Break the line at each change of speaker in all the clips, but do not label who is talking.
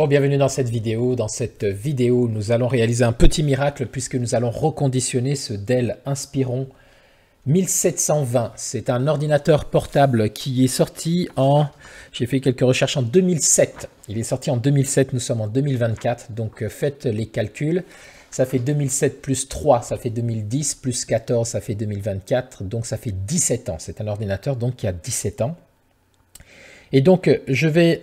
Bonjour, bienvenue dans cette vidéo. Dans cette vidéo, nous allons réaliser un petit miracle puisque nous allons reconditionner ce Dell Inspiron 1720. C'est un ordinateur portable qui est sorti en... J'ai fait quelques recherches en 2007. Il est sorti en 2007, nous sommes en 2024. Donc faites les calculs. Ça fait 2007 plus 3, ça fait 2010, plus 14, ça fait 2024. Donc ça fait 17 ans. C'est un ordinateur donc qui a 17 ans. Et donc, je vais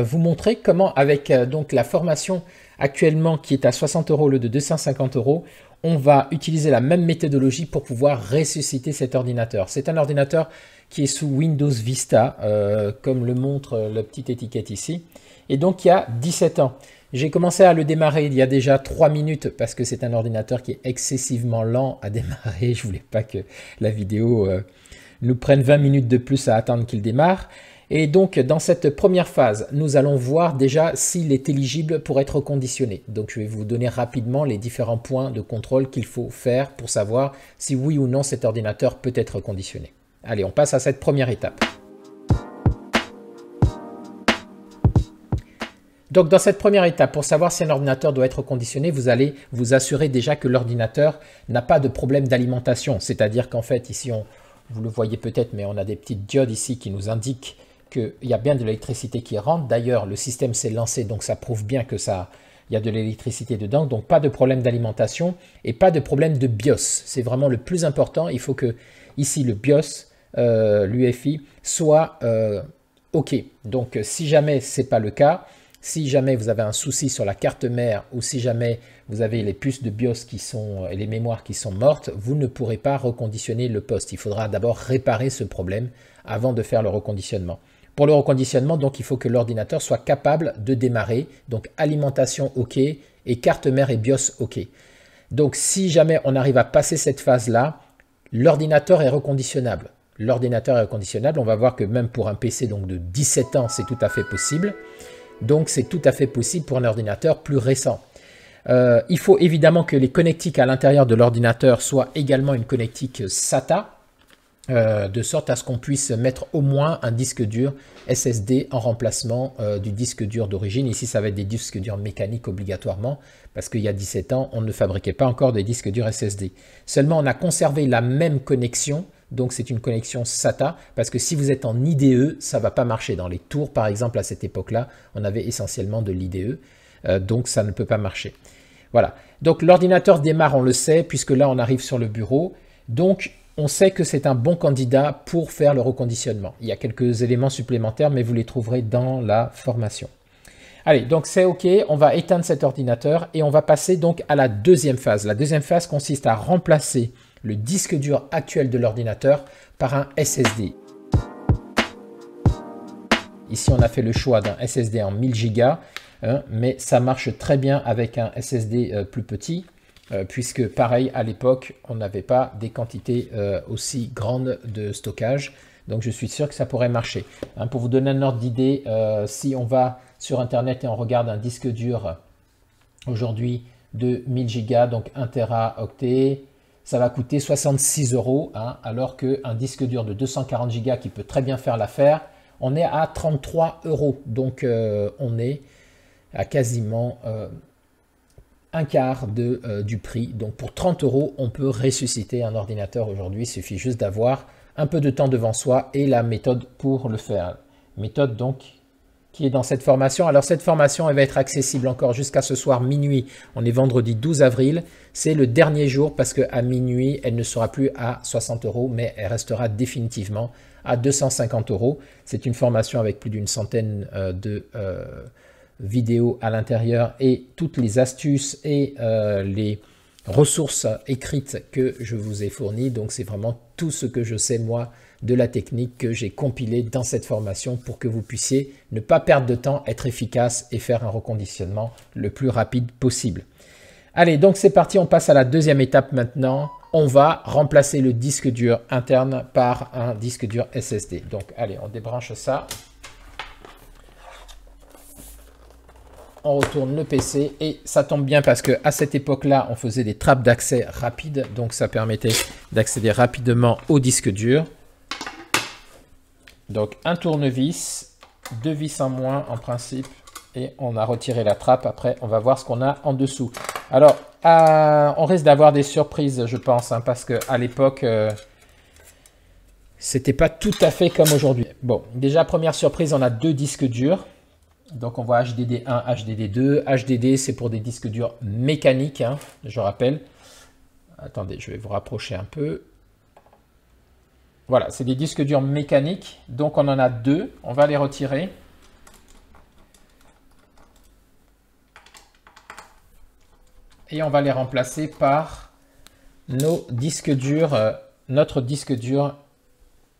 vous montrer comment, avec donc la formation actuellement qui est à 60 € au lieu de 250 €, on va utiliser la même méthodologie pour pouvoir ressusciter cet ordinateur. C'est un ordinateur qui est sous Windows Vista, comme le montre la petite étiquette ici, et donc il y a 17 ans. J'ai commencé à le démarrer il y a déjà 3 minutes parce que c'est un ordinateur qui est excessivement lent à démarrer. Je ne voulais pas que la vidéo nous prenne 20 minutes de plus à attendre qu'il démarre. Et donc, dans cette première phase, nous allons voir déjà s'il est éligible pour être reconditionné. Donc, je vais vous donner rapidement les différents points de contrôle qu'il faut faire pour savoir si oui ou non cet ordinateur peut être reconditionné. Allez, on passe à cette première étape. Donc, dans cette première étape, pour savoir si un ordinateur doit être reconditionné, vous allez vous assurer déjà que l'ordinateur n'a pas de problème d'alimentation. C'est-à-dire qu'en fait, ici, vous le voyez peut-être, mais on a des petites diodes ici qui nous indiquent qu'il y a bien de l'électricité qui rentre. D'ailleurs, le système s'est lancé, donc ça prouve bien que il y a de l'électricité dedans. Donc, pas de problème d'alimentation et pas de problème de BIOS. C'est vraiment le plus important. Il faut que ici, le BIOS, l'UEFI, soit OK. Donc, si jamais ce n'est pas le cas, si jamais vous avez un souci sur la carte mère ou si jamais vous avez les puces de BIOS et les mémoires qui sont mortes, vous ne pourrez pas reconditionner le poste. Il faudra d'abord réparer ce problème avant de faire le reconditionnement. Pour le reconditionnement, donc, il faut que l'ordinateur soit capable de démarrer. Donc, alimentation OK et carte mère et BIOS OK. Donc, si jamais on arrive à passer cette phase-là, l'ordinateur est reconditionnable. L'ordinateur est reconditionnable. On va voir que même pour un PC donc, de 17 ans, c'est tout à fait possible. Donc, c'est tout à fait possible pour un ordinateur plus récent. Il faut évidemment que les connectiques à l'intérieur de l'ordinateur soient également une connectique SATA, de sorte à ce qu'on puisse mettre au moins un disque dur SSD en remplacement du disque dur d'origine. Ici, ça va être des disques durs mécaniques obligatoirement, parce qu'il y a 17 ans, on ne fabriquait pas encore des disques durs SSD. Seulement, on a conservé la même connexion, donc c'est une connexion SATA, parce que si vous êtes en IDE, ça ne va pas marcher. Dans les tours, par exemple, à cette époque-là, on avait essentiellement de l'IDE, donc ça ne peut pas marcher. Voilà, donc l'ordinateur démarre, on le sait, puisque là, on arrive sur le bureau. Donc, on sait que c'est un bon candidat pour faire le reconditionnement. Il y a quelques éléments supplémentaires, mais vous les trouverez dans la formation. Allez, donc c'est OK, on va éteindre cet ordinateur et on va passer donc à la deuxième phase. La deuxième phase consiste à remplacer le disque dur actuel de l'ordinateur par un SSD. Ici, on a fait le choix d'un SSD en 1000 Go, hein, mais ça marche très bien avec un SSD plus petit. Puisque pareil à l'époque on n'avait pas des quantités aussi grandes de stockage, donc je suis sûr que ça pourrait marcher. Hein, pour vous donner un ordre d'idée, si on va sur internet et on regarde un disque dur aujourd'hui de 1000 Go, donc 1 Teraoctet, ça va coûter 66 €, hein, alors qu'un disque dur de 240 Go qui peut très bien faire l'affaire, on est à 33 €, donc on est à quasiment un quart du prix. Donc pour 30 €, on peut ressusciter un ordinateur aujourd'hui. Il suffit juste d'avoir un peu de temps devant soi et la méthode pour le faire. Méthode donc qui est dans cette formation. Alors cette formation, elle va être accessible encore jusqu'à ce soir minuit. On est vendredi 12 avril. C'est le dernier jour parce qu'à minuit, elle ne sera plus à 60 €, mais elle restera définitivement à 250 €. C'est une formation avec plus d'une centaine de vidéo à l'intérieur et toutes les astuces et les ressources écrites que je vous ai fournies. Donc c'est vraiment tout ce que je sais moi de la technique que j'ai compilé dans cette formation pour que vous puissiez ne pas perdre de temps, être efficace et faire un reconditionnement le plus rapide possible. Allez, donc c'est parti, on passe à la deuxième étape maintenant. On va remplacer le disque dur interne par un disque dur SSD. Donc allez, on débranche ça. On retourne le PC et ça tombe bien parce qu'à cette époque-là, on faisait des trappes d'accès rapides. Donc, ça permettait d'accéder rapidement au disque dur. Donc, un tournevis, 2 vis en moins en principe Et on a retiré la trappe. Après, on va voir ce qu'on a en dessous. Alors, on risque d'avoir des surprises, je pense, hein, parce qu'à l'époque, c'était pas tout à fait comme aujourd'hui. Bon, déjà, première surprise, on a 2 disques durs. Donc, on voit HDD1, HDD2. HDD, c'est pour des disques durs mécaniques, hein, je rappelle. Attendez, je vais vous rapprocher un peu. Voilà, c'est des disques durs mécaniques. Donc, on en a 2. On va les retirer. Et on va les remplacer par nos disques durs, notre disque dur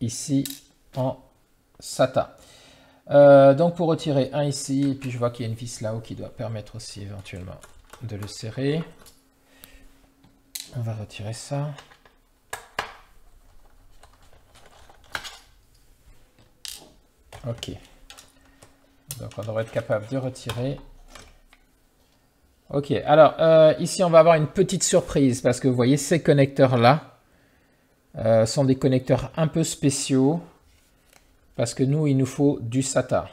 ici en SATA. Donc pour retirer un ici, et puis je vois qu'il y a une vis là-haut qui doit permettre aussi éventuellement de le serrer. On va retirer ça. Ok. Donc on devrait être capable de retirer. Ok, alors ici on va avoir une petite surprise parce que vous voyez ces connecteurs là sont des connecteurs un peu spéciaux parce que nous il nous faut du SATA.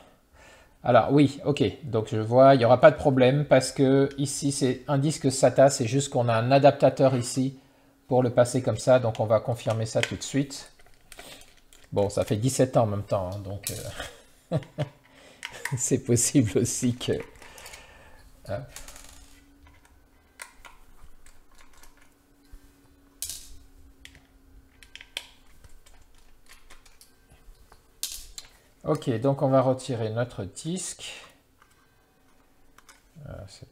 Alors oui, ok, donc je vois il n'y aura pas de problème parce que ici c'est un disque SATA, c'est juste qu'on a un adaptateur ici pour le passer comme ça, donc on va confirmer ça tout de suite. Bon, ça fait 17 ans en même temps, hein, donc c'est possible aussi que... Ok, donc on va retirer notre disque. C'est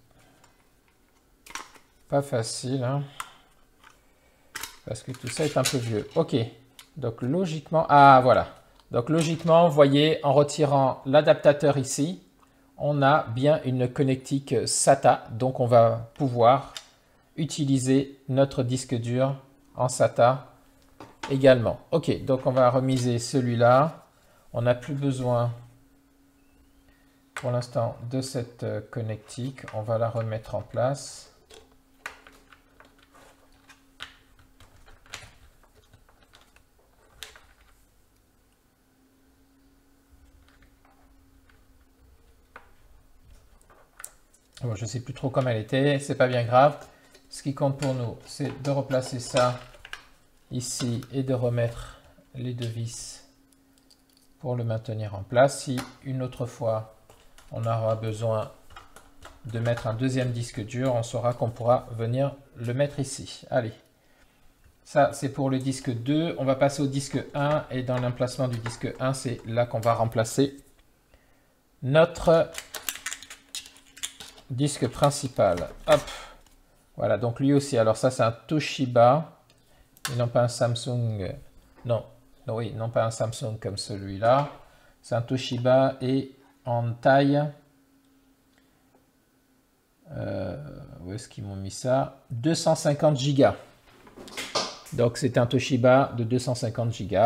pas facile, hein, parce que tout ça est un peu vieux. Ok, donc logiquement... Ah, voilà. Donc logiquement, vous voyez, en retirant l'adaptateur ici, on a bien une connectique SATA. Donc on va pouvoir utiliser notre disque dur en SATA également. Ok, donc on va remiser celui-là. On n'a plus besoin pour l'instant de cette connectique. On va la remettre en place. Bon, je ne sais plus trop comment elle était, c'est pas bien grave. Ce qui compte pour nous, c'est de replacer ça ici et de remettre les 2 vis pour le maintenir en place. Si une autre fois on aura besoin de mettre un deuxième disque dur, on saura qu'on pourra venir le mettre ici. Allez, ça c'est pour le disque 2. On va passer au disque 1 et dans l'emplacement du disque 1, c'est là qu'on va remplacer notre disque principal. Hop, voilà, donc lui aussi. Alors ça c'est un Toshiba et non pas un Samsung. Non, oui, non pas un Samsung comme celui-là. C'est un Toshiba et en taille... où est-ce qu'ils m'ont mis ça? 250 Go. Donc c'est un Toshiba de 250 Go.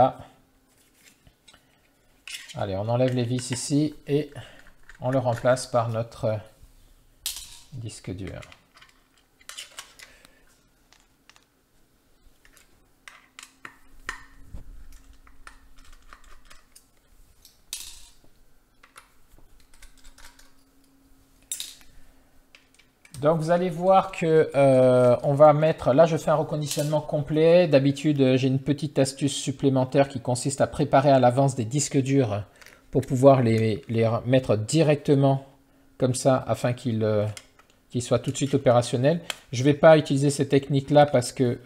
Allez, on enlève les vis ici et on le remplace par notre disque dur. Donc vous allez voir que on va mettre, là je fais un reconditionnement complet. D'habitude j'ai une petite astuce supplémentaire qui consiste à préparer à l'avance des disques durs pour pouvoir les mettre directement comme ça afin qu'ils soient tout de suite opérationnels. Je ne vais pas utiliser cette technique là parce que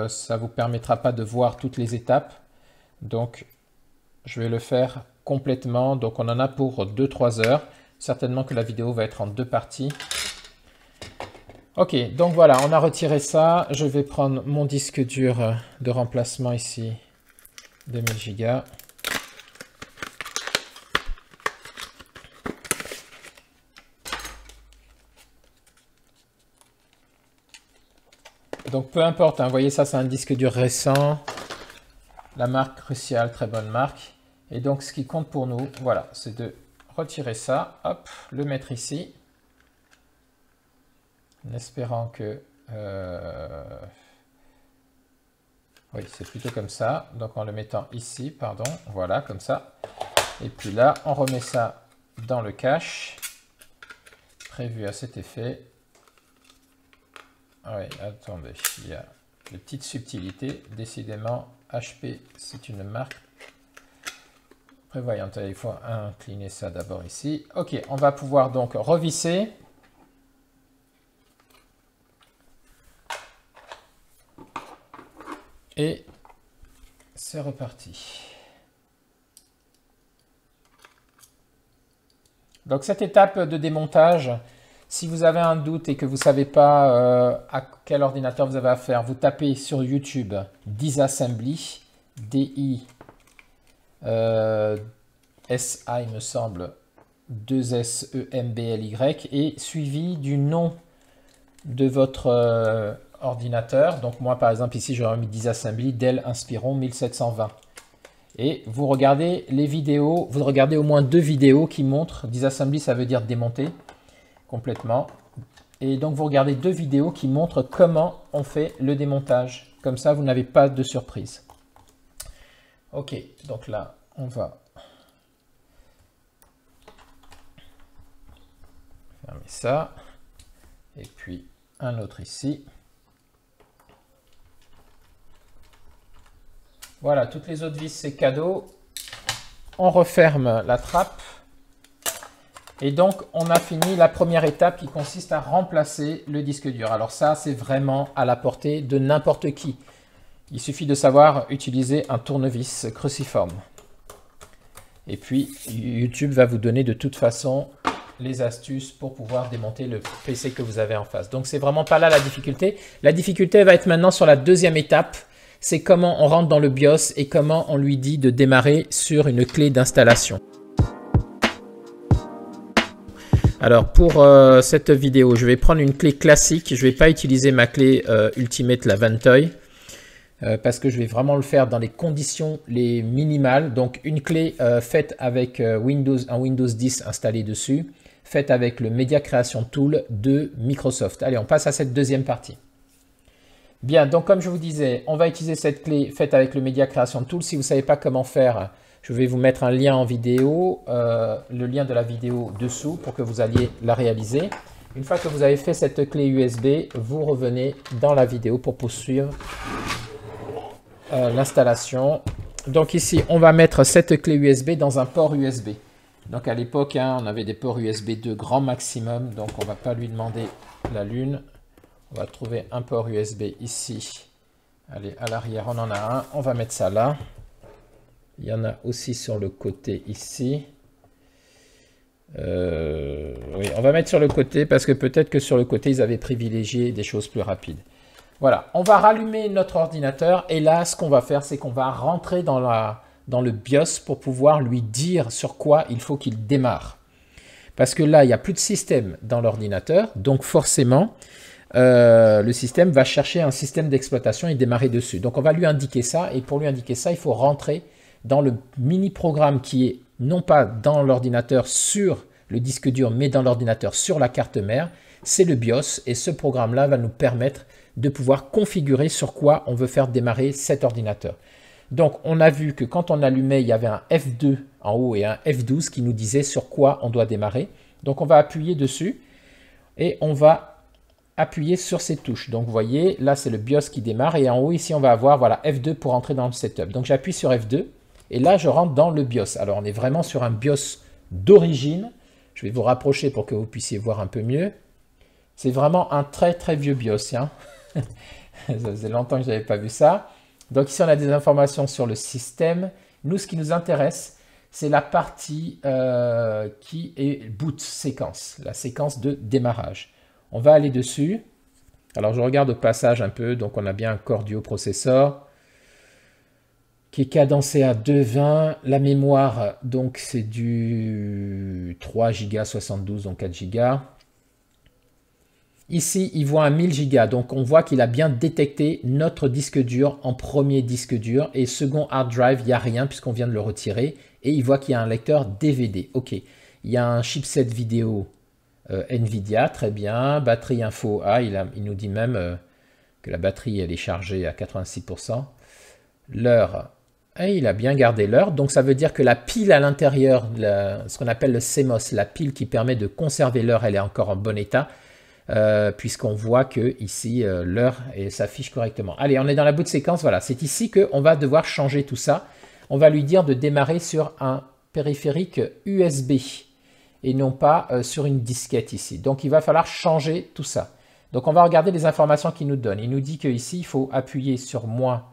ça ne vous permettra pas de voir toutes les étapes. Donc je vais le faire complètement. Donc on en a pour 2-3 heures. Certainement que la vidéo va être en 2 parties. Ok, donc voilà, on a retiré ça. Je vais prendre mon disque dur de remplacement ici, 2000 Go. Donc peu importe, hein, vous voyez ça c'est un disque dur récent. La marque Crucial, très bonne marque. Et donc ce qui compte pour nous, voilà, c'est de retirer ça, hop, le mettre ici. En espérant que... oui, c'est plutôt comme ça. Donc en le mettant ici, pardon, voilà, comme ça. Et puis là, on remet ça dans le cache. prévu à cet effet. Ah oui, attendez, il y a des petites subtilités. Décidément, HP, c'est une marque prévoyante. Il faut incliner ça d'abord ici. Ok, on va pouvoir donc revisser. Et c'est reparti. Donc cette étape de démontage, si vous avez un doute et que vous ne savez pas à quel ordinateur vous avez affaire, vous tapez sur YouTube Disassembly, D-I-S-A il me semble, 2-S-E-M-B-L-Y, et suivi du nom de votre ordinateur. Donc moi par exemple ici j'aurais mis Disassembly Dell Inspiron 1720. Et vous regardez les vidéos, vous regardez au moins 2 vidéos qui montrent, Disassembly ça veut dire démonter complètement. Et donc vous regardez 2 vidéos qui montrent comment on fait le démontage. Comme ça vous n'avez pas de surprise. Ok, donc là on va fermer ça. Et puis un autre ici. Voilà, toutes les autres vis, c'est cadeau. On referme la trappe. Et donc, on a fini la première étape qui consiste à remplacer le disque dur. Alors ça, c'est vraiment à la portée de n'importe qui. Il suffit de savoir utiliser un tournevis cruciforme. Et puis, YouTube va vous donner de toute façon les astuces pour pouvoir démonter le PC que vous avez en face. Donc, c'est vraiment pas là la difficulté. La difficulté va être maintenant sur la deuxième étape. C'est comment on rentre dans le BIOS et comment on lui dit de démarrer sur une clé d'installation. Alors pour cette vidéo, je vais prendre une clé classique. Je ne vais pas utiliser ma clé Ultimate Laventoy parce que je vais vraiment le faire dans les conditions les minimales. Donc une clé faite avec un Windows 10 installé dessus, faite avec le Media Creation Tool de Microsoft. Allez, on passe à cette deuxième partie. Bien, donc comme je vous disais, on va utiliser cette clé faite avec le Media Creation Tool. Si vous ne savez pas comment faire, je vais vous mettre un lien en vidéo, le lien de la vidéo dessous pour que vous alliez la réaliser. Une fois que vous avez fait cette clé USB, vous revenez dans la vidéo pour poursuivre l'installation. Donc ici, on va mettre cette clé USB dans un port USB. Donc à l'époque, on avait des ports USB 2 grand maximum, donc on ne va pas lui demander la lune. On va trouver un port USB ici. Allez, à l'arrière, on en a un. On va mettre ça là. Il y en a aussi sur le côté ici. Oui, on va mettre sur le côté parce que peut-être que sur le côté, ils avaient privilégié des choses plus rapides. Voilà, on va rallumer notre ordinateur. Et là, ce qu'on va faire, c'est qu'on va rentrer dans le BIOS pour pouvoir lui dire sur quoi il faut qu'il démarre. Parce que là, il n'y a plus de système dans l'ordinateur. Donc forcément, le système va chercher un système d'exploitation et démarrer dessus. Donc on va lui indiquer ça, et pour lui indiquer ça, il faut rentrer dans le mini-programme qui est non pas dans l'ordinateur sur le disque dur, mais dans l'ordinateur sur la carte mère. C'est le BIOS, et ce programme-là va nous permettre de pouvoir configurer sur quoi on veut faire démarrer cet ordinateur. Donc on a vu que quand on allumait, il y avait un F2 en haut et un F12 qui nous disait sur quoi on doit démarrer. Donc on va appuyer dessus, et on va appuyer sur ces touches. Donc vous voyez, là c'est le BIOS qui démarre, et en haut ici on va avoir voilà, F2 pour entrer dans le setup. Donc j'appuie sur F2 et là je rentre dans le BIOS. Alors on est vraiment sur un BIOS d'origine. Je vais vous rapprocher pour que vous puissiez voir un peu mieux. C'est vraiment un très très vieux BIOS. Hein. Ça faisait longtemps que je n'avais pas vu ça. Donc ici on a des informations sur le système. Nous, ce qui nous intéresse, c'est la partie qui est boot séquence, la séquence de démarrage. On va aller dessus. Alors, je regarde au passage un peu. Donc, on a bien un Core Duo processeur qui est cadencé à 2,20. La mémoire, donc, c'est du 3 Go 72, donc 4 Go. Ici, il voit un 1000 Go. Donc, on voit qu'il a bien détecté notre disque dur en premier disque dur. Et second hard drive, il n'y a rien puisqu'on vient de le retirer. Et il voit qu'il y a un lecteur DVD. OK. Il y a un chipset vidéo NVIDIA, très bien. Batterie info A, il nous dit même que la batterie elle est chargée à 86%. L'heure, Et il a bien gardé l'heure, donc ça veut dire que la pile à l'intérieur, ce qu'on appelle le CMOS, la pile qui permet de conserver l'heure, elle est encore en bon état, puisqu'on voit que ici l'heure s'affiche correctement. Allez, on est dans la bout de séquence, voilà, c'est ici qu'on va devoir changer tout ça. On va lui dire de démarrer sur un périphérique USB et non pas sur une disquette ici. Donc il va falloir changer tout ça. Donc on va regarder les informations qu'il nous donne. Il nous dit qu'ici il faut appuyer sur moins.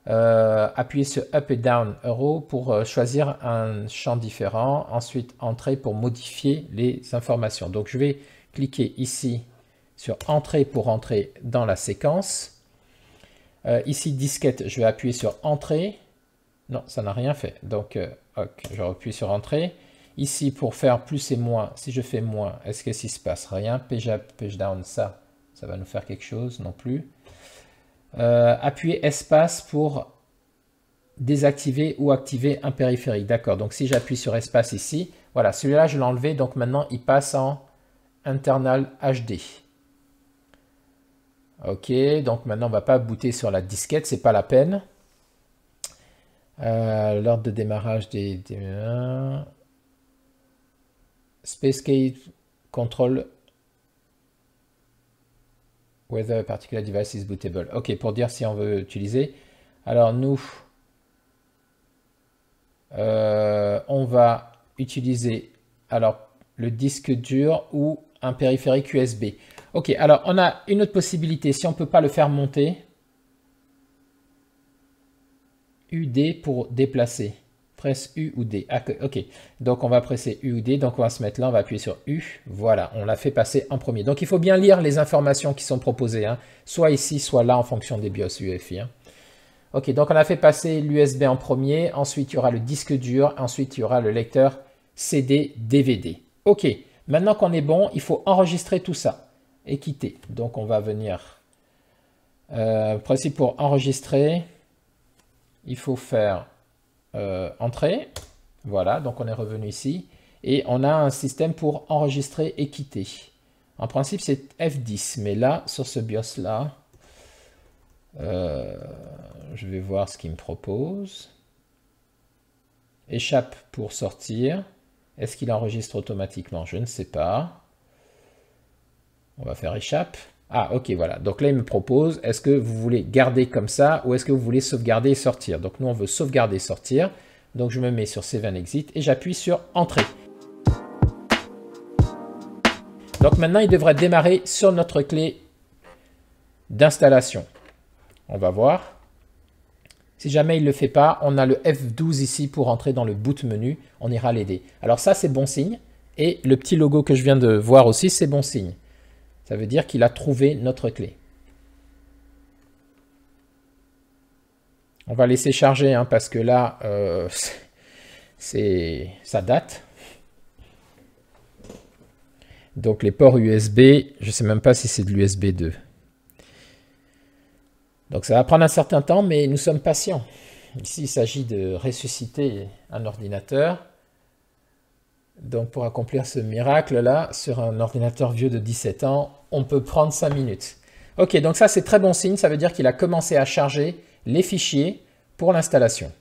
Appuyer sur Up et Down Arrow pour choisir un champ différent. Ensuite, Entrée pour modifier les informations. Donc, je vais cliquer ici sur Entrée pour entrer dans la séquence. Ici, disquette, je vais appuyer sur Entrée. Non, ça n'a rien fait. Donc, okay, je appuie sur Entrée. Ici, pour faire plus et moins, si je fais moins, est-ce que s'il se passe rien? Page Up, Page Down, ça va nous faire quelque chose non plus. Appuyer espace pour désactiver ou activer un périphérique. D'accord, donc si j'appuie sur espace ici, voilà, celui-là je l'ai enlevé, donc maintenant il passe en internal HD. Ok, donc maintenant on va pas booter sur la disquette, c'est pas la peine. L'ordre de démarrage des Space Key Control Whether a particular device is bootable. Ok, pour dire si on veut utiliser. Alors nous, on va utiliser alors le disque dur ou un périphérique USB. Ok, alors on a une autre possibilité. Si on ne peut pas le faire monter, UD pour déplacer. Presse U ou D. Ah, ok, donc on va presser U ou D. Donc on va se mettre là, on va appuyer sur U. Voilà, on l'a fait passer en premier. Donc il faut bien lire les informations qui sont proposées, hein, soit ici, soit là en fonction des BIOS UEFI. Hein. Ok, donc on a fait passer l'USB en premier. Ensuite, il y aura le disque dur. Ensuite, il y aura le lecteur CD, DVD. Ok, maintenant qu'on est bon, il faut enregistrer tout ça et quitter. Donc on va venir. Principe pour enregistrer, il faut faire Entrée, voilà, donc on est revenu ici, et on a un système pour enregistrer et quitter. En principe, c'est F10, mais là, sur ce BIOS là, je vais voir ce qu'il me propose. Échappe pour sortir. Est-ce qu'il enregistre automatiquement? Je ne sais pas. On va faire échappe. Ah, ok, voilà. Donc là, il me propose, est-ce que vous voulez garder comme ça ou est-ce que vous voulez sauvegarder et sortir? Donc nous, on veut sauvegarder et sortir. Donc je me mets sur Save and Exit et j'appuie sur Entrée. Donc maintenant, il devrait démarrer sur notre clé d'installation. On va voir. Si jamais il ne le fait pas, on a le F12 ici pour entrer dans le boot menu. On ira l'aider. Alors ça, c'est bon signe. Et le petit logo que je viens de voir aussi, c'est bon signe. Ça veut dire qu'il a trouvé notre clé. On va laisser charger hein, parce que là, ça date. Donc les ports USB, je ne sais même pas si c'est de l'USB 2. Donc ça va prendre un certain temps, mais nous sommes patients. Ici, il s'agit de ressusciter un ordinateur. Donc pour accomplir ce miracle-là, sur un ordinateur vieux de 17 ans, on peut prendre 5 minutes. Ok, donc ça c'est très bon signe, ça veut dire qu'il a commencé à charger les fichiers pour l'installation.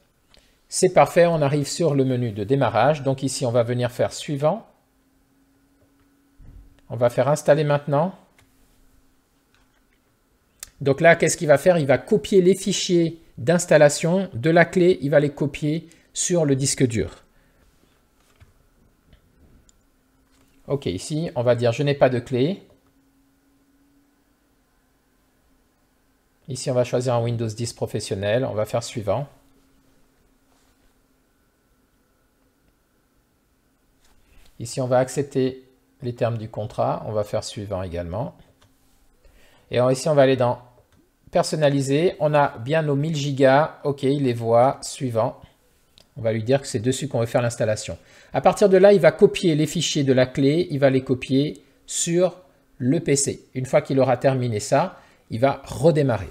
C'est parfait, on arrive sur le menu de démarrage. Donc ici, on va venir faire suivant. On va faire installer maintenant. Donc là, qu'est-ce qu'il va faire? Il va copier les fichiers d'installation de la clé, il va les copier sur le disque dur. Ok, ici, on va dire je n'ai pas de clé. Ici, on va choisir un Windows 10 professionnel. On va faire suivant. Ici, on va accepter les termes du contrat. On va faire suivant également. Et ici, on va aller dans personnaliser. On a bien nos 1000 Go. Ok, il les voit. Suivant. On va lui dire que c'est dessus qu'on veut faire l'installation. À partir de là, il va copier les fichiers de la clé. Il va les copier sur le PC. Une fois qu'il aura terminé ça, il va redémarrer.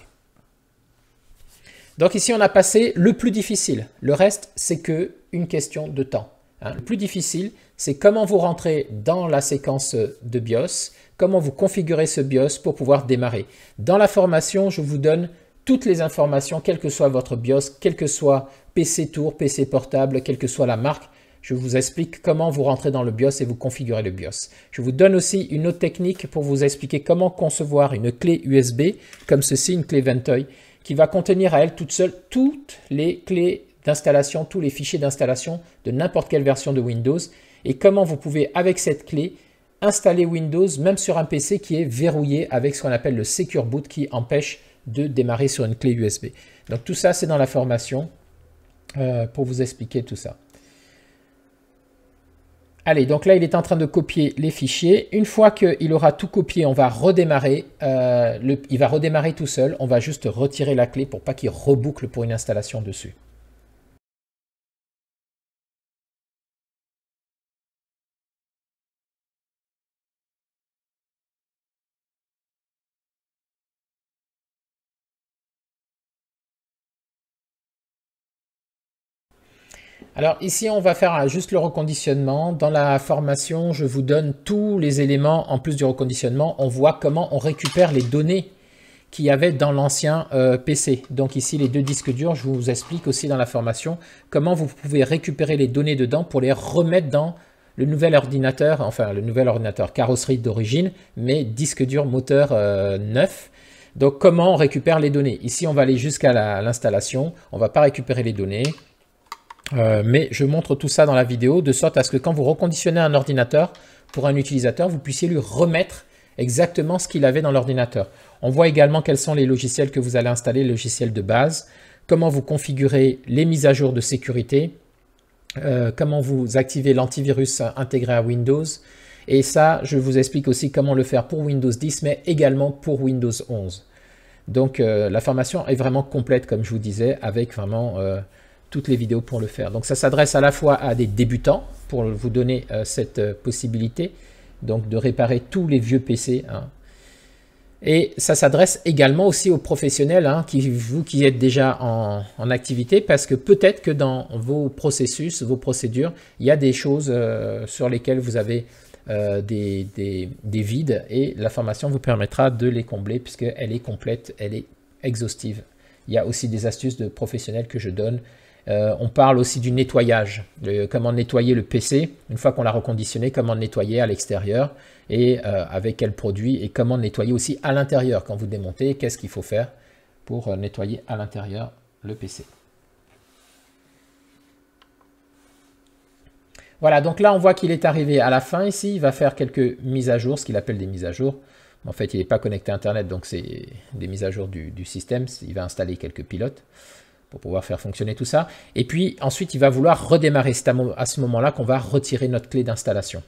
Donc ici, on a passé le plus difficile. Le reste, c'est qu'une question de temps. Le plus difficile, c'est comment vous rentrez dans la séquence de BIOS, comment vous configurez ce BIOS pour pouvoir démarrer. Dans la formation, je vous donne toutes les informations, quel que soit votre BIOS, quel que soit PC Tour, PC portable, quelle que soit la marque. Je vous explique comment vous rentrez dans le BIOS et vous configurez le BIOS. Je vous donne aussi une autre technique pour vous expliquer comment concevoir une clé USB, comme ceci, une clé Ventoy, qui va contenir à elle toute seule toutes les clés d'installation, tous les fichiers d'installation de n'importe quelle version de Windows, et comment vous pouvez, avec cette clé, installer Windows, même sur un PC qui est verrouillé avec ce qu'on appelle le Secure Boot, qui empêche de démarrer sur une clé USB. Donc tout ça, c'est dans la formation pour vous expliquer tout ça. Allez, donc là, il est en train de copier les fichiers. Une fois qu'il aura tout copié, on va redémarrer. Il va redémarrer tout seul. On va juste retirer la clé pour pas qu'il reboucle pour une installation dessus. Alors ici, on va faire juste le reconditionnement. Dans la formation, je vous donne tous les éléments en plus du reconditionnement. On voit comment on récupère les données qu'il y avait dans l'ancien PC. Donc ici, les deux disques durs, je vous explique aussi dans la formation comment vous pouvez récupérer les données dedans pour les remettre dans le nouvel ordinateur, enfin le nouvel ordinateur carrosserie d'origine, mais disque dur moteur neuf. Donc comment on récupère les données? Ici, on va aller jusqu'à l'installation. On ne va pas récupérer les données. Mais je montre tout ça dans la vidéo de sorte à ce que quand vous reconditionnez un ordinateur pour un utilisateur, vous puissiez lui remettre exactement ce qu'il avait dans l'ordinateur. On voit également quels sont les logiciels que vous allez installer, les logiciels de base, comment vous configurez les mises à jour de sécurité, comment vous activez l'antivirus intégré à Windows. Et ça, je vous explique aussi comment le faire pour Windows 10, mais également pour Windows 11. Donc la formation est vraiment complète, comme je vous disais, avec vraiment toutes les vidéos pour le faire. Donc ça s'adresse à la fois à des débutants pour vous donner cette possibilité donc de réparer tous les vieux PC. Hein. Et ça s'adresse également aussi aux professionnels, hein, vous qui êtes déjà en activité, parce que peut-être que dans vos processus, vos procédures, il y a des choses sur lesquelles vous avez des vides et la formation vous permettra de les combler puisqu'elle est complète, elle est exhaustive. Il y a aussi des astuces de professionnels que je donne. On parle aussi du nettoyage, comment nettoyer le PC une fois qu'on l'a reconditionné, comment le nettoyer à l'extérieur et avec quel produit et comment nettoyer aussi à l'intérieur quand vous démontez, qu'est-ce qu'il faut faire pour nettoyer à l'intérieur le PC. Voilà, donc là on voit qu'il est arrivé à la fin ici, il va faire quelques mises à jour, ce qu'il appelle des mises à jour. En fait il n'est pas connecté à Internet donc c'est des mises à jour du système, il va installer quelques pilotes pour pouvoir faire fonctionner tout ça. Et puis ensuite, il va vouloir redémarrer. C'est à ce moment-là qu'on va retirer notre clé d'installation.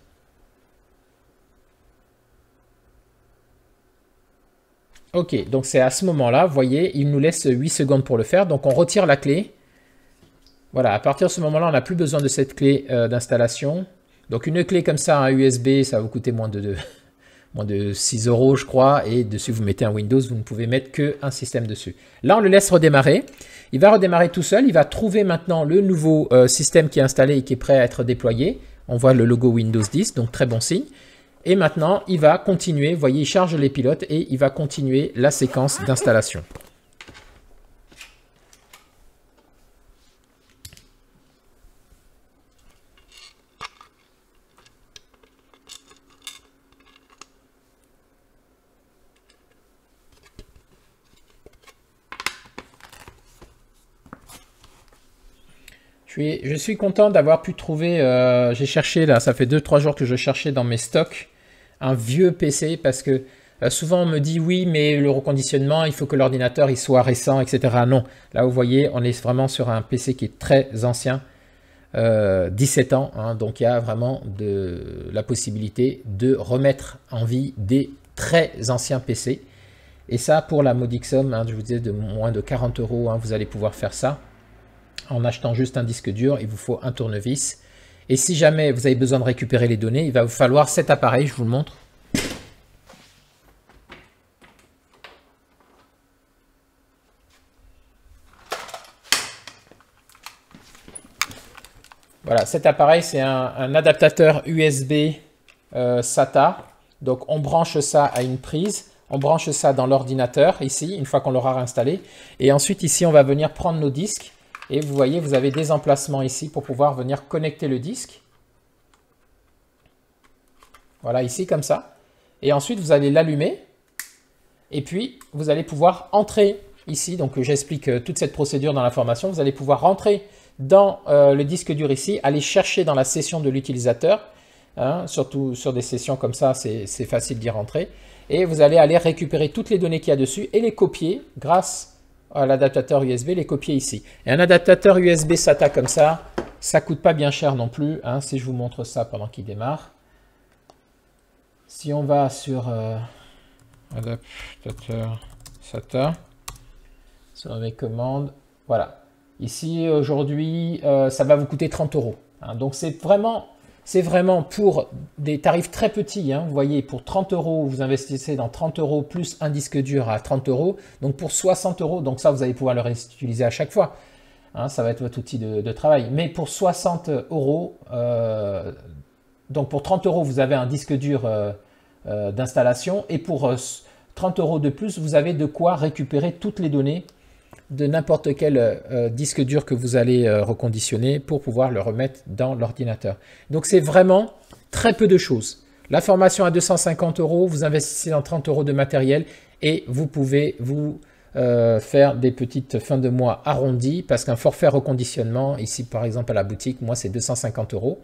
Ok, donc c'est à ce moment-là, vous voyez, il nous laisse 8 secondes pour le faire. Donc on retire la clé. Voilà, à partir de ce moment-là, on n'a plus besoin de cette clé d'installation. Donc une clé comme ça, un USB, ça va vous coûter moins de 6 €, je crois. Et dessus, vous mettez un Windows, vous ne pouvez mettre qu'un système dessus. Là, on le laisse redémarrer. Il va redémarrer tout seul. Il va trouver maintenant le nouveau système qui est installé et qui est prêt à être déployé. On voit le logo Windows 10, donc très bon signe. Et maintenant, il va continuer. Vous voyez, il charge les pilotes et il va continuer la séquence d'installation. Je suis content d'avoir pu trouver, j'ai cherché là, ça fait 2-3 jours que je cherchais dans mes stocks un vieux PC parce que souvent on me dit oui mais le reconditionnement il faut que l'ordinateur il soit récent etc. Non, là vous voyez on est vraiment sur un PC qui est très ancien, 17 ans, hein, donc il y a vraiment la possibilité de remettre en vie des très anciens PC et ça pour la modique somme, hein, je vous disais de moins de 40 €, hein, vous allez pouvoir faire ça. En achetant juste un disque dur, il vous faut un tournevis. Et si jamais vous avez besoin de récupérer les données, il va vous falloir cet appareil, je vous le montre. Voilà, cet appareil, c'est un adaptateur USB SATA. Donc on branche ça à une prise. On branche ça dans l'ordinateur ici, une fois qu'on l'aura réinstallé. Et ensuite ici, on va venir prendre nos disques. Et vous voyez, vous avez des emplacements ici pour pouvoir venir connecter le disque. Voilà, ici comme ça. Et ensuite, vous allez l'allumer. Et puis, vous allez pouvoir entrer ici. Donc, j'explique toute cette procédure dans la formation. Vous allez pouvoir rentrer dans le disque dur ici, aller chercher dans la session de l'utilisateur. Hein, surtout sur des sessions comme ça, c'est facile d'y rentrer. Et vous allez aller récupérer toutes les données qu'il y a dessus et les copier grâce à l'adaptateur USB, les copier ici. Et un adaptateur USB SATA comme ça coûte pas bien cher non plus. Hein, si je vous montre ça pendant qu'il démarre. Si on va sur adaptateur SATA, sur mes commandes, voilà. Ici, aujourd'hui, ça va vous coûter 30 €. Hein, donc, c'est vraiment pour des tarifs très petits. Hein, vous voyez, pour 30 €, vous investissez dans 30 € plus un disque dur à 30 €. Donc, pour 60 €, donc ça, vous allez pouvoir le réutiliser à chaque fois. Hein, ça va être votre outil de travail. Mais pour 60 €, donc pour 30 €, vous avez un disque dur d'installation. Et pour 30 € de plus, vous avez de quoi récupérer toutes les données de n'importe quel disque dur que vous allez reconditionner pour pouvoir le remettre dans l'ordinateur. Donc c'est vraiment très peu de choses. La formation à 250 €, vous investissez dans 30 € de matériel et vous pouvez vous faire des petites fins de mois arrondies parce qu'un forfait reconditionnement, ici par exemple à la boutique, moi c'est 250 €.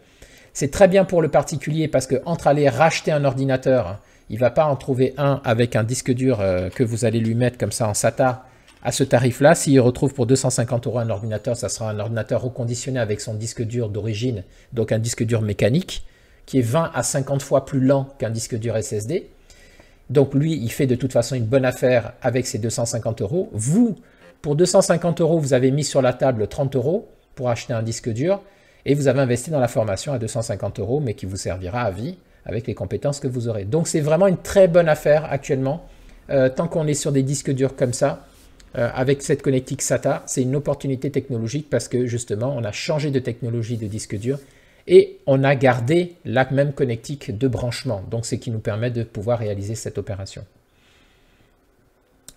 C'est très bien pour le particulier parce que entre aller racheter un ordinateur, il ne va pas en trouver un avec un disque dur que vous allez lui mettre comme ça en SATA à ce tarif-là. S'il retrouve pour 250 € un ordinateur, ça sera un ordinateur reconditionné avec son disque dur d'origine, donc un disque dur mécanique, qui est 20 à 50 fois plus lent qu'un disque dur SSD. Donc lui, il fait de toute façon une bonne affaire avec ses 250 €. Vous, pour 250 €, vous avez mis sur la table 30 € pour acheter un disque dur, et vous avez investi dans la formation à 250 €, mais qui vous servira à vie avec les compétences que vous aurez. Donc c'est vraiment une très bonne affaire actuellement, tant qu'on est sur des disques durs comme ça. Avec cette connectique SATA, c'est une opportunité technologique parce que justement, on a changé de technologie de disque dur et on a gardé la même connectique de branchement. Donc, c'est ce qui nous permet de pouvoir réaliser cette opération.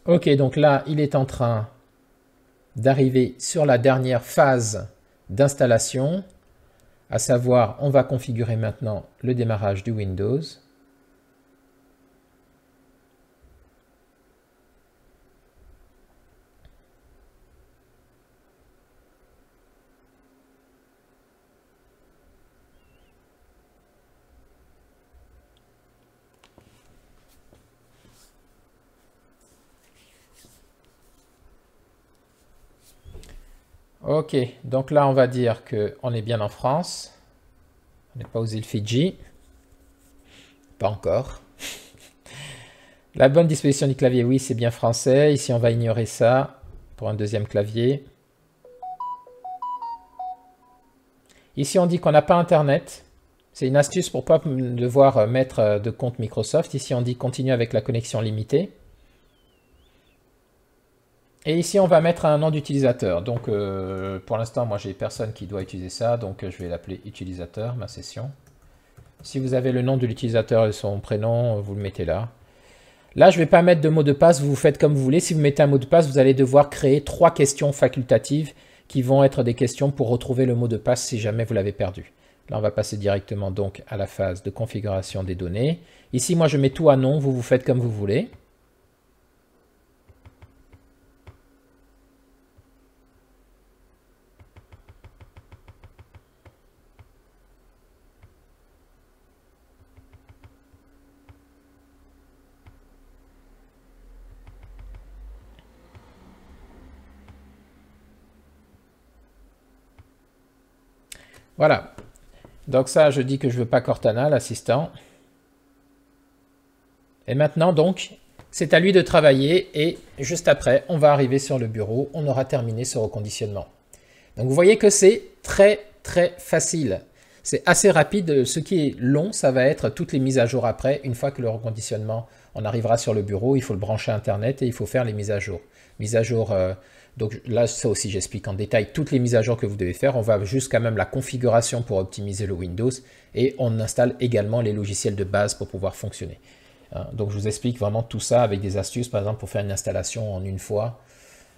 Ok, donc là, il est en train d'arriver sur la dernière phase d'installation, à savoir, on va configurer maintenant le démarrage du Windows. Ok, donc là on va dire qu'on est bien en France. On n'est pas aux îles Fidji. Pas encore. La bonne disposition du clavier, oui, c'est bien français. Ici on va ignorer ça pour un deuxième clavier. Ici on dit qu'on n'a pas internet. C'est une astuce pour ne pas devoir mettre de compte Microsoft. Ici on dit continuer avec la connexion limitée. Et ici, on va mettre un nom d'utilisateur. Donc, pour l'instant, moi, j'ai personne qui doit utiliser ça. Donc, je vais l'appeler utilisateur, ma session. Si vous avez le nom de l'utilisateur et son prénom, vous le mettez là. Là, je ne vais pas mettre de mot de passe. Vous faites comme vous voulez. Si vous mettez un mot de passe, vous allez devoir créer 3 questions facultatives qui vont être des questions pour retrouver le mot de passe si jamais vous l'avez perdu. Là, on va passer directement donc à la phase de configuration des données. Ici, moi, je mets tout à non. Vous faites comme vous voulez. Voilà, donc ça, je dis que je ne veux pas Cortana, l'assistant. Et maintenant, donc, c'est à lui de travailler et juste après, on va arriver sur le bureau, on aura terminé ce reconditionnement. Donc, vous voyez que c'est très, très facile. C'est assez rapide. Ce qui est long, ça va être toutes les mises à jour après. Une fois que le reconditionnement, on arrivera sur le bureau, il faut le brancher à Internet et il faut faire les mises à jour. Mises à jour... Donc là, ça aussi, j'explique en détail toutes les mises à jour que vous devez faire. On va jusqu'à même la configuration pour optimiser le Windows et on installe également les logiciels de base pour pouvoir fonctionner. hein. Donc je vous explique vraiment tout ça avec des astuces, par exemple pour faire une installation en une fois.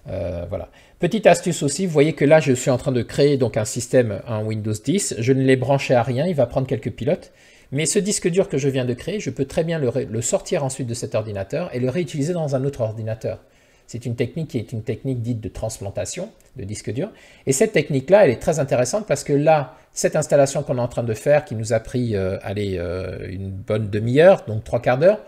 Voilà. Petite astuce aussi, vous voyez que là je suis en train de créer donc un système, un Windows 10, je ne l'ai branché à rien, il va prendre quelques pilotes, mais ce disque dur que je viens de créer, je peux très bien le sortir ensuite de cet ordinateur et le réutiliser dans un autre ordinateur. C'est une technique qui est une technique dite de transplantation de disque dur, et cette technique-là, elle est très intéressante parce que là, cette installation qu'on est en train de faire, qui nous a pris une bonne demi-heure, donc 3/4 d'heure,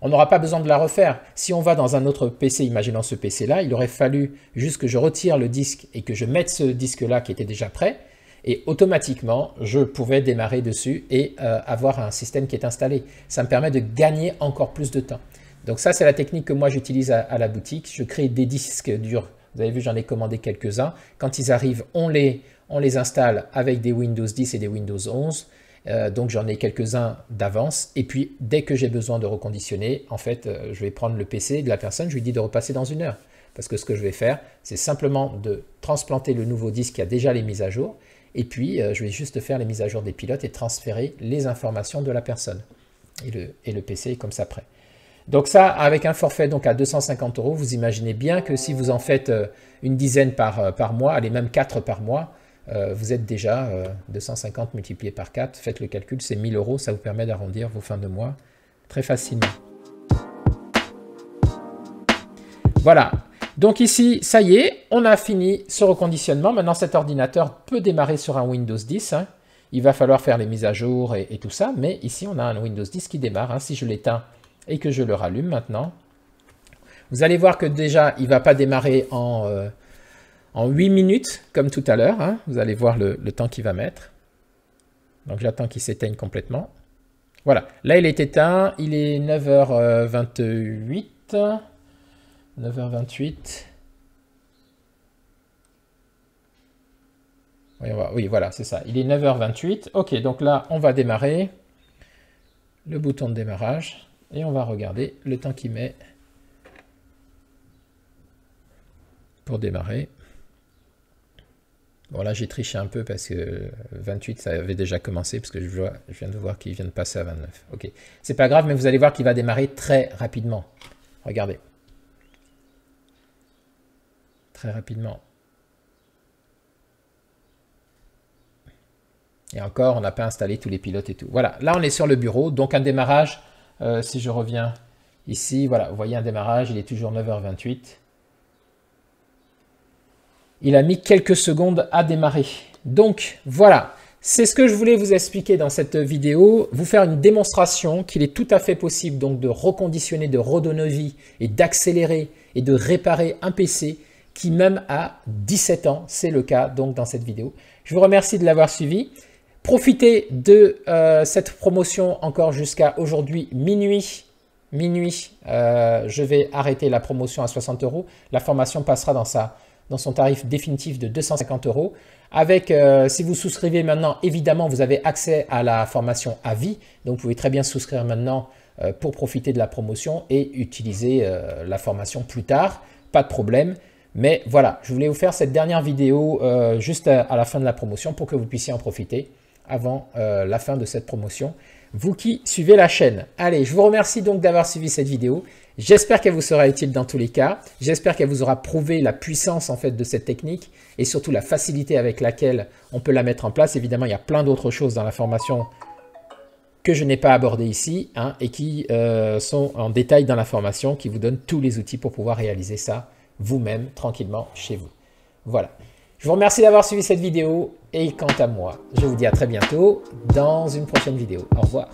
on n'aura pas besoin de la refaire. Si on va dans un autre PC, imaginons ce PC-là, il aurait fallu juste que je retire le disque et que je mette ce disque-là qui était déjà prêt, et automatiquement, je pouvais démarrer dessus et avoir un système qui est installé. Ça me permet de gagner encore plus de temps. Donc ça, c'est la technique que moi j'utilise à la boutique. Je crée des disques durs. Vous avez vu, j'en ai commandé quelques-uns. Quand ils arrivent, on les installe avec des Windows 10 et des Windows 11. Donc j'en ai quelques-uns d'avance, et puis dès que j'ai besoin de reconditionner, en fait je vais prendre le PC de la personne, je lui dis de repasser dans 1 heure, parce que ce que je vais faire, c'est simplement de transplanter le nouveau disque qui a déjà les mises à jour, et puis je vais juste faire les mises à jour des pilotes et transférer les informations de la personne, et le PC est comme ça prêt. Donc ça, avec un forfait donc à 250 €, vous imaginez bien que si vous en faites une dizaine par mois, allez même 4 par mois, vous êtes déjà 250 multiplié par 4, faites le calcul, c'est 1000 €, ça vous permet d'arrondir vos fins de mois très facilement. Voilà, donc ici, ça y est, on a fini ce reconditionnement. Maintenant, cet ordinateur peut démarrer sur un Windows 10. Hein. Il va falloir faire les mises à jour et tout ça, mais ici, on a un Windows 10 qui démarre. Hein. Si je l'éteins et que je le rallume maintenant, vous allez voir que déjà, il ne va pas démarrer en 8 minutes, comme tout à l'heure, hein. Vous allez voir le temps qu'il va mettre. Donc j'attends qu'il s'éteigne complètement. Voilà, là il est éteint, il est 9h28. 9h28. Oui, voilà, c'est ça. Il est 9h28. Ok, donc là, on va démarrer. Le bouton de démarrage. Et on va regarder le temps qu'il met pour démarrer. Bon, là, j'ai triché un peu parce que 28, ça avait déjà commencé, parce que je viens de voir qu'il vient de passer à 29. Ok, c'est pas grave, mais vous allez voir qu'il va démarrer très rapidement. Regardez. Très rapidement. Et encore, on n'a pas installé tous les pilotes et tout. Voilà, là, on est sur le bureau, donc un démarrage, si je reviens ici, voilà, vous voyez un démarrage, il est toujours 9h28. Il a mis quelques secondes à démarrer. Donc voilà, c'est ce que je voulais vous expliquer dans cette vidéo, vous faire une démonstration qu'il est tout à fait possible donc de reconditionner, de redonner vie et d'accélérer et de réparer un PC qui même a 17 ans, c'est le cas donc dans cette vidéo. Je vous remercie de l'avoir suivi. Profitez de cette promotion encore jusqu'à aujourd'hui minuit. Je vais arrêter la promotion à 60 €. La formation passera dans son tarif définitif de 250 €. Avec, si vous souscrivez maintenant, évidemment, vous avez accès à la formation à vie. Donc, vous pouvez très bien souscrire maintenant pour profiter de la promotion et utiliser la formation plus tard. Pas de problème. Mais voilà, je voulais vous faire cette dernière vidéo juste à la fin de la promotion pour que vous puissiez en profiter avant la fin de cette promotion. Vous qui suivez la chaîne. Allez, je vous remercie donc d'avoir suivi cette vidéo. J'espère qu'elle vous sera utile dans tous les cas. J'espère qu'elle vous aura prouvé la puissance en fait de cette technique et surtout la facilité avec laquelle on peut la mettre en place. Évidemment, il y a plein d'autres choses dans la formation que je n'ai pas abordées ici hein, et qui sont en détail dans la formation, qui vous donnent tous les outils pour pouvoir réaliser ça vous-même tranquillement chez vous. Voilà. Je vous remercie d'avoir suivi cette vidéo et quant à moi, je vous dis à très bientôt dans une prochaine vidéo. Au revoir.